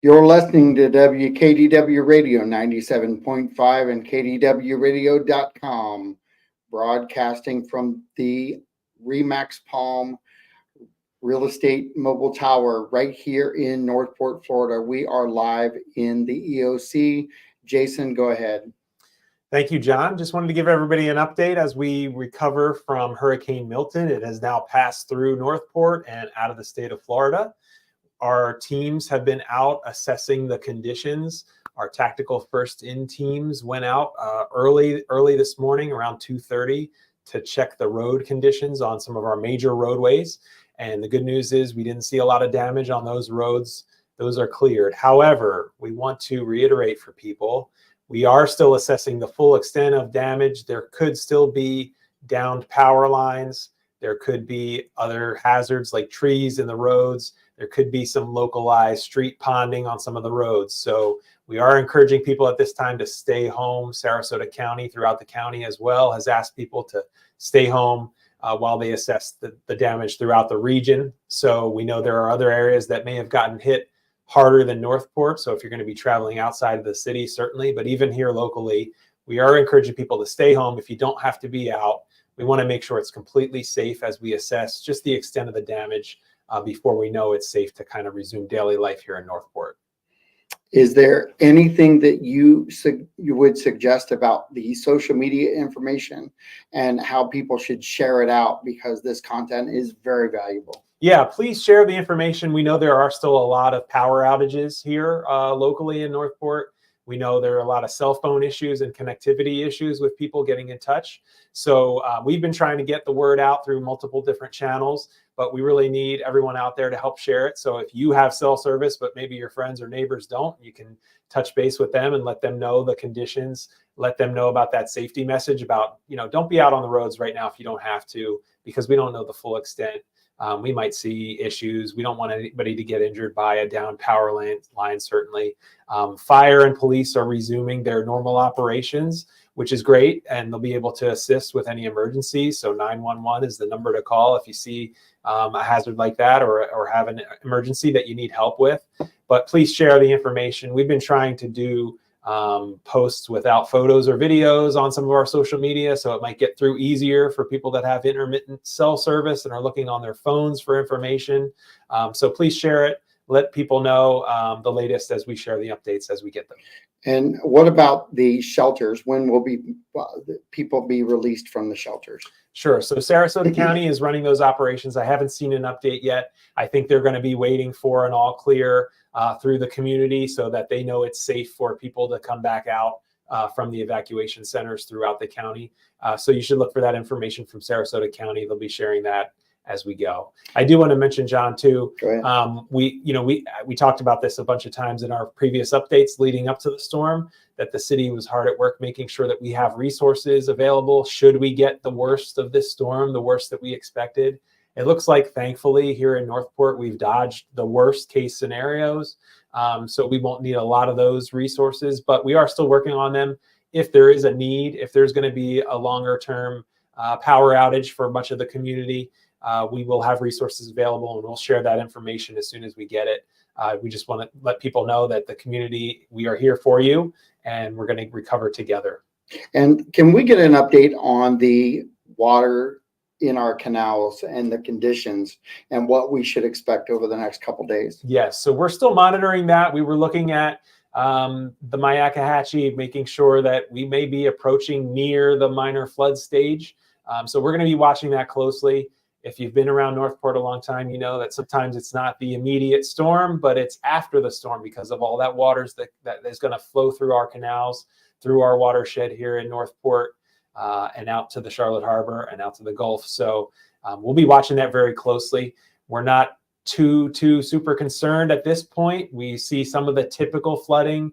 You're listening to WKDW Radio 97.5 and KDWRadio.com, broadcasting from the Remax Palm Real Estate Mobile Tower right here in Northport, Florida. We are live in the EOC. Jason, go ahead. Thank you, John. Just wanted to give everybody an update as we recover from Hurricane Milton. It has now passed through Northport and out of the state of Florida. Our teams have been out assessing the conditions. Our tactical first in teams went out early this morning around 2:30 to check the road conditions on some of our major roadways. And the good news is we didn't see a lot of damage on those roads. Those are cleared. However, we want to reiterate for people, we are still assessing the full extent of damage. There could still be downed power lines. There could be other hazards like trees in the roads. There could be some localized street ponding on some of the roads. So we are encouraging people at this time to stay home. Sarasota County, throughout the county as well, has asked people to stay home while they assess the damage throughout the region. So we know there are other areas that may have gotten hit harder than Northport. So if you're going to be traveling outside of the city, certainly, but even here locally, we are encouraging people to stay home if you don't have to be out. We want to make sure it's completely safe as we assess just the extent of the damage before we know it's safe to kind of resume daily life here in Northport. Is there anything that you would suggest about the social media information and how people should share it out, because this content is very valuable? Yeah, please share the information. We know there are still a lot of power outages here locally in Northport. We know there are a lot of cell phone issues and connectivity issues with people getting in touch. So we've been trying to get the word out through multiple different channels, but we really need everyone out there to help share it. So if you have cell service, but maybe your friends or neighbors don't, you can touch base with them and let them know the conditions, let them know about that safety message about, don't be out on the roads right now if you don't have to, because we don't know the full extent. We might see issues. We don't want anybody to get injured by a down power line, certainly. Fire and police are resuming their normal operations, which is great, and they'll be able to assist with any emergencies. So 911 is the number to call if you see a hazard like that or have an emergency that you need help with. But please share the information. We've been trying to do posts without photos or videos on some of our social media, so it might get through easier for people that have intermittent cell service and are looking on their phones for information. So please share it. Let people know the latest as we share the updates as we get them. And what about the shelters? When will people be released from the shelters? Sure. So Sarasota County is running those operations. I haven't seen an update yet. I think they're going to be waiting for an all clear through the community so that they know it's safe for people to come back out from the evacuation centers throughout the county. So you should look for that information from Sarasota County. They'll be sharing that as we go. I do want to mention, John, too, we talked about this a bunch of times in our previous updates leading up to the storm, that the city was hard at work making sure that we have resources available should we get the worst of this storm, the worst that we expected. It looks like, thankfully, here in Northport, we've dodged the worst case scenarios. So we won't need a lot of those resources, but we are still working on them. If there is a need, if there's going to be a longer term power outage for much of the community, we will have resources available, and we'll share that information as soon as we get it. We just want to let people know that the community, we are here for you, and we're going to recover together. And can we get an update on the water in our canals and the conditions and what we should expect over the next couple of days? Yes, so we're still monitoring that. We were looking at the Myakkahatchee, making sure that we may be approaching near the minor flood stage. So we're going to be watching that closely. If you've been around Northport a long time, you know that sometimes it's not the immediate storm, but it's after the storm because of all that water that is going to flow through our canals, through our watershed here in Northport, and out to the Charlotte Harbor and out to the Gulf. So we'll be watching that very closely. We're not too super concerned at this point. We see some of the typical flooding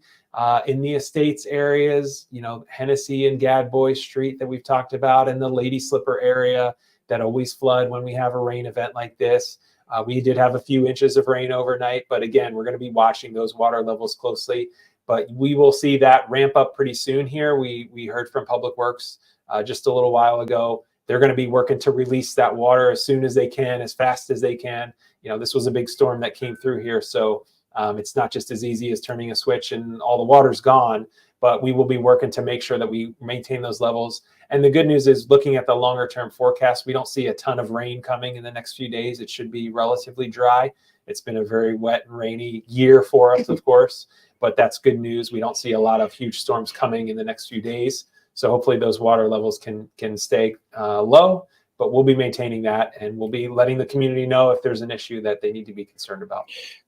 in the estates areas, you know, Hennessy and Gadboy Street that we've talked about, and the Lady Slipper area that always flood when we have a rain event like this. We did have a few inches of rain overnight, but again, we're going to be watching those water levels closely. But we will see that ramp up pretty soon here. We heard from Public Works just a little while ago. They're going to be working to release that water as soon as they can, as fast as they can. You know, this was a big storm that came through here, so it's not just as easy as turning a switch and all the water's gone. But we will be working to make sure that we maintain those levels. And the good news is, looking at the longer term forecast, we don't see a ton of rain coming in the next few days. It should be relatively dry. It's been a very wet and rainy year for us, of course, but that's good news. We don't see a lot of huge storms coming in the next few days. So hopefully those water levels can stay low, but we'll be maintaining that, and we'll be letting the community know if there's an issue that they need to be concerned about.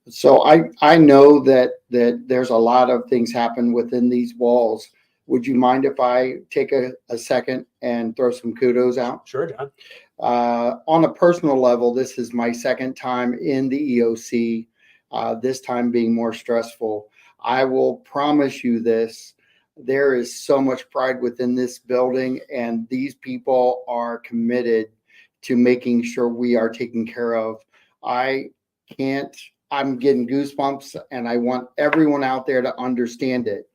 So I know that there's a lot of things happen within these walls. Would you mind if I take a second and throw some kudos out? Sure, John. On a personal level, this is my second time in the EOC, this time being more stressful. I will promise you this. There is so much pride within this building, and these people are committed to making sure we are taken care of. I'm getting goosebumps, and I want everyone out there to understand it.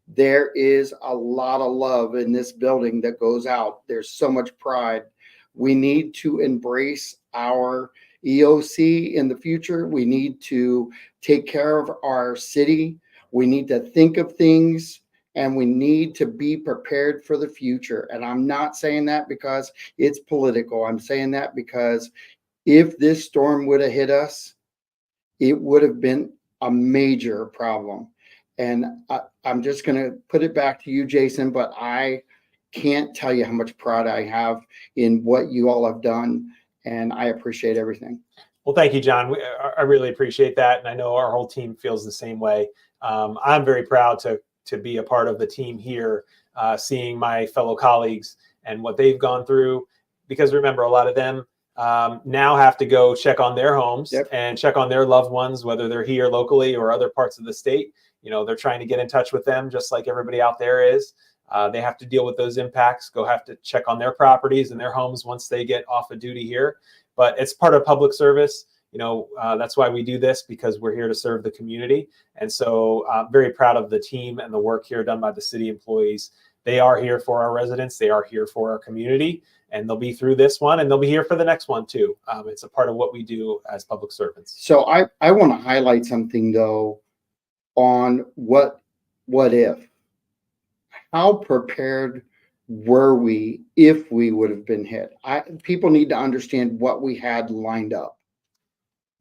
There is a lot of love in this building that goes out. There's so much pride. We need to embrace our EOC in the future. We need to take care of our city. We need to think of things, and we need to be prepared for the future. And I'm not saying that because it's political. I'm saying that because if this storm would have hit us, it would have been a major problem. And I'm just going to put it back to you, Jason, but I can't tell you how much pride I have in what you all have done, and I appreciate everything. Well, thank you, John. I really appreciate that, and I know our whole team feels the same way. I'm very proud to be a part of the team here, seeing my fellow colleagues and what they've gone through, because remember, a lot of them now have to go check on their homes. Yep. And check on their loved ones, whether they're here locally or other parts of the state. You know, they're trying to get in touch with them just like everybody out there is. They have to deal with those impacts, have to check on their properties and their homes once they get off of duty here. But it's part of public service. You know, that's why we do this, because we're here to serve the community. And so I'm very proud of the team and the work here done by the city employees. They are here for our residents. They are here for our community, and they'll be through this one, and they'll be here for the next one too. It's a part of what we do as public servants. So I want to highlight something though on what if. How prepared were we if we would have been hit? People need to understand what we had lined up.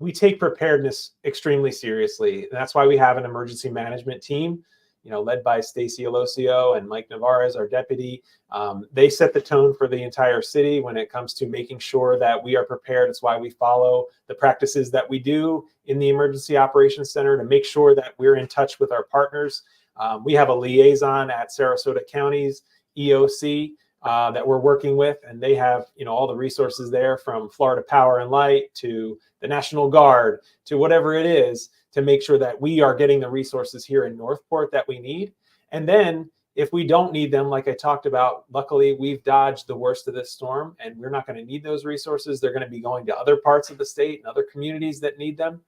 We take preparedness extremely seriously. And that's why we have an emergency management team, you know, led by Stacy Alosio and Mike Navarez, our deputy. They set the tone for the entire city when it comes to making sure that we are prepared. It's why we follow the practices that we do in the Emergency Operations Center to make sure that we're in touch with our partners. We have a liaison at Sarasota County's EOC that we're working with, and they have, you know, all the resources there, from Florida Power and Light to the National Guard to whatever it is, to make sure that we are getting the resources here in Northport that we need. And then if we don't need them, like I talked about, luckily we've dodged the worst of this storm, and we're not going to need those resources. They're going to be going to other parts of the state and other communities that need them.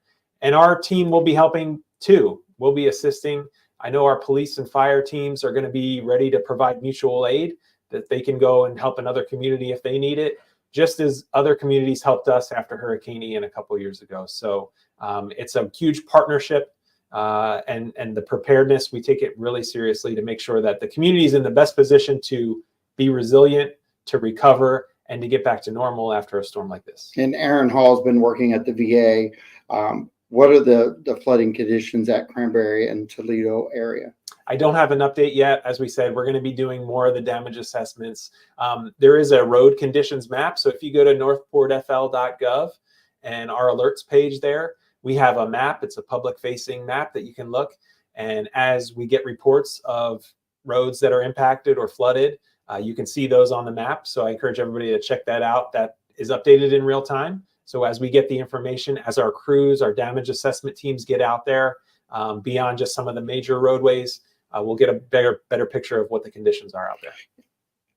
And our team will be helping too. We'll be assisting. I know our police and fire teams are going to be ready to provide mutual aid, that they can go and help another community if they need it, just as other communities helped us after Hurricane Ian a couple of years ago. So it's a huge partnership, and the preparedness, we take it really seriously to make sure that the community is in the best position to be resilient, to recover, and to get back to normal after a storm like this. And Aaron Hall's been working at the VA. What are the flooding conditions at Cranberry and Toledo area? I don't have an update yet. As we said, we're going to be doing more of the damage assessments. There is a road conditions map. So if you go to northportfl.gov and our alerts page there, we have a map. It's a public facing map that you can look. And as we get reports of roads that are impacted or flooded, you can see those on the map. So I encourage everybody to check that out. That is updated in real time. So as we get the information, as our crews, our damage assessment teams get out there, beyond just some of the major roadways, we'll get a better picture of what the conditions are out there.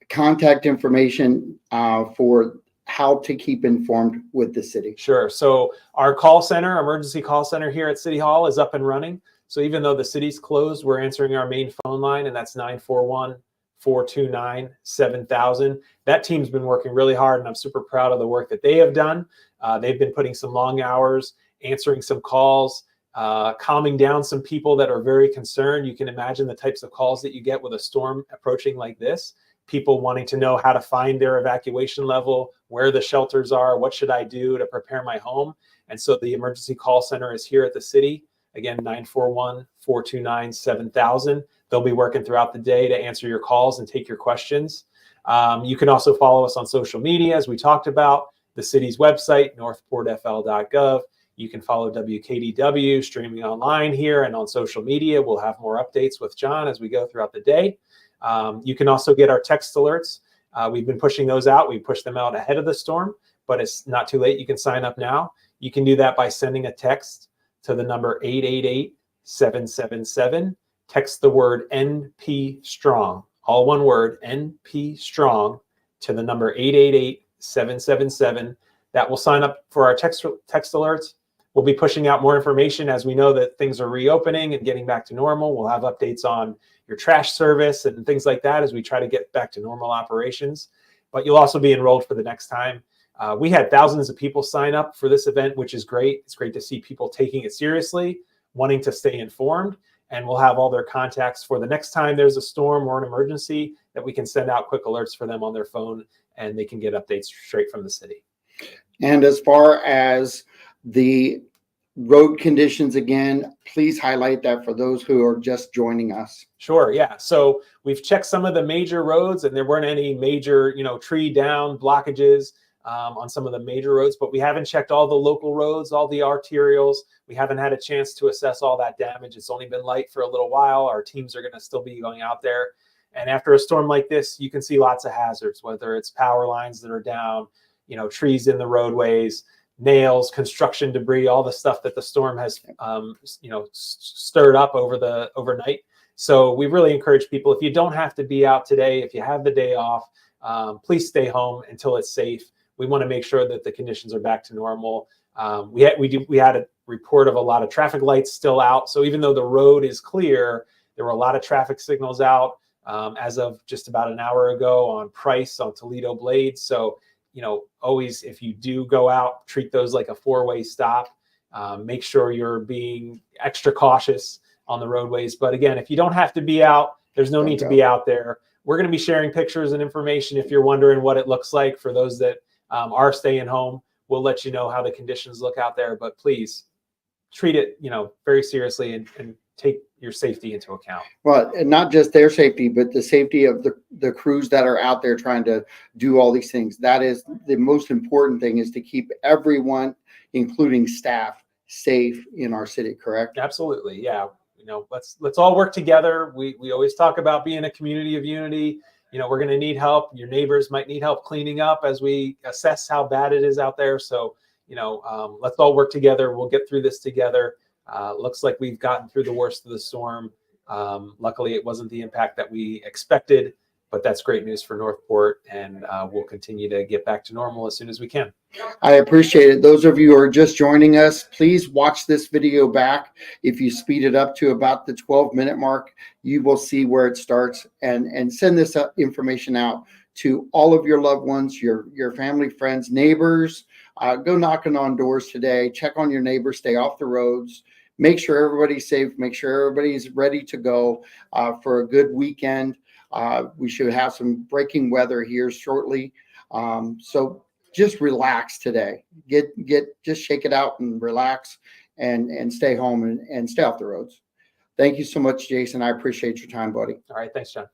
Contact information for how to keep informed with the city. Sure. So our call center, emergency call center here at City Hall is up and running. So even though the city's closed, we're answering our main phone line, and that's 941-429-7000. That team's been working really hard, and I'm super proud of the work that they have done. They've been putting some long hours, answering some calls, calming down some people that are very concerned. You can imagine the types of calls that you get with a storm approaching like this. People wanting to know how to find their evacuation level, where the shelters are, what should I do to prepare my home. And so the emergency call center is here at the city. Again, 941-429-7000. They'll be working throughout the day to answer your calls and take your questions. You can also follow us on social media, as we talked about, the city's website, northportfl.gov. You can follow WKDW streaming online here and on social media. We'll have more updates with John as we go throughout the day. You can also get our text alerts. We've been pushing those out. We pushed them out ahead of the storm, but it's not too late. You can sign up now. You can do that by sending a text to the number 888-777. Text the word NP Strong, all one word, NP Strong, to the number 888-777. That will sign up for our text alerts. We'll be pushing out more information as we know that things are reopening and getting back to normal. We'll have updates on your trash service and things like that as we try to get back to normal operations. But you'll also be enrolled for the next time. We had thousands of people sign up for this event, which is great. It's great to see people taking it seriously, wanting to stay informed, and we'll have all their contacts for the next time there's a storm or an emergency that we can send out quick alerts for them on their phone, and they can get updates straight from the city. And as far as the road conditions, again, please highlight that for those who are just joining us. Sure, yeah. So we've checked some of the major roads, and there weren't any major, tree down blockages on some of the major roads, but we haven't checked all the local roads, all the arterials. We haven't had a chance to assess all that damage. It's only been light for a little while. Our teams are going to still be going out there. And after a storm like this, you can see lots of hazards, whether it's power lines that are down, trees in the roadways, nails, construction debris, all the stuff that the storm has, stirred up overnight. So we really encourage people, if you don't have to be out today, if you have the day off, please stay home until it's safe. We want to make sure that the conditions are back to normal. We had a report of a lot of traffic lights still out. So even though the road is clear, there were a lot of traffic signals out as of just about an hour ago on Price, on Toledo Blades. So, always, if you do go out, treat those like a four-way stop. Make sure you're being extra cautious on the roadways. But again, if you don't have to be out, there's no need to be out there. We're going to be sharing pictures and information if you're wondering what it looks like. For those that are staying home, we'll let you know how the conditions look out there. But please treat it, very seriously and take your safety into account. Well, and not just their safety, but the safety of the crews that are out there trying to do all these things. That is the most important thing, is to keep everyone, including staff, safe in our city, correct? Absolutely. Yeah. Let's all work together. We always talk about being a community of unity. We're going to need help. Your neighbors might need help cleaning up as we assess how bad it is out there. So, let's all work together. We'll get through this together. Looks like we've gotten through the worst of the storm. Luckily, it wasn't the impact that we expected, But that's great news for Northport, and we'll continue to get back to normal as soon as we can. I appreciate it. Those of you who are just joining us, please watch this video back. If you speed it up to about the 12-minute mark, you will see where it starts, and send this information out to all of your loved ones, your family, friends, neighbors. Go knocking on doors today. Check on your neighbors. Stay off the roads. Make sure everybody's safe. Make sure everybody's ready to go for a good weekend. We should have some breaking weather here shortly. So just relax today. Just shake it out and relax, and stay home and stay off the roads. Thank you so much, Jason. I appreciate your time, buddy. All right. Thanks, John.